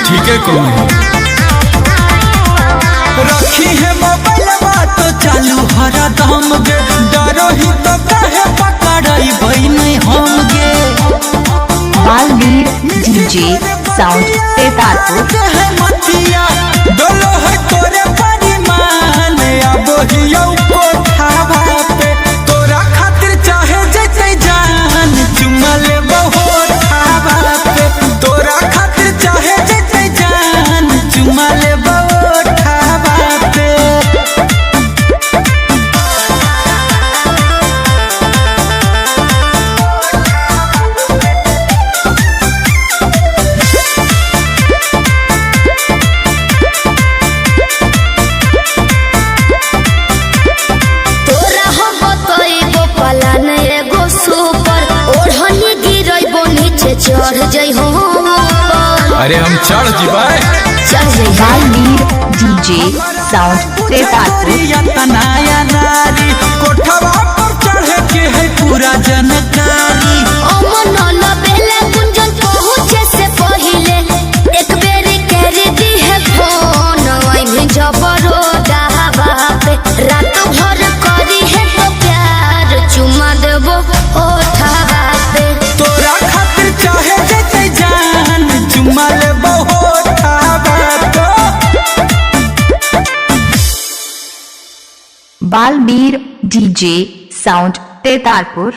ठीक है कौन रखी है मोबाइल तो चालू हरा दम गे डरो ही तो कहे पकड़ई बहन हम गे बालवीर डीजे साउंड तेतारपुर है मतिया डोलो है तोरे परिमान अब हियो कोठावा पे तोरा खातिर चाहे जैसे जान चुमा ले बहुत खावा पे तोरा खातिर चाहे जैसे जान चुमा ले बहुत खावा पे चढ़ जाइ हो अरे हम चढ़ जीवाए बालवीर डीजे साउंड तेतारपुर तनाया नारी कोठवा पर चढ़े के है पूरा जानकारी अमन बेले गुंजन पहुंचे से पहिले एक बेरी कर दी है फोन आई भी जबरो दावा पे रात भर करी है तो प्यार चुमा देबो ओठावा पे तोरा खातिर चाहे जैसे जान चुमा ले बहुत खावा तो बालवीर डीजे साउंड तेतारपुर।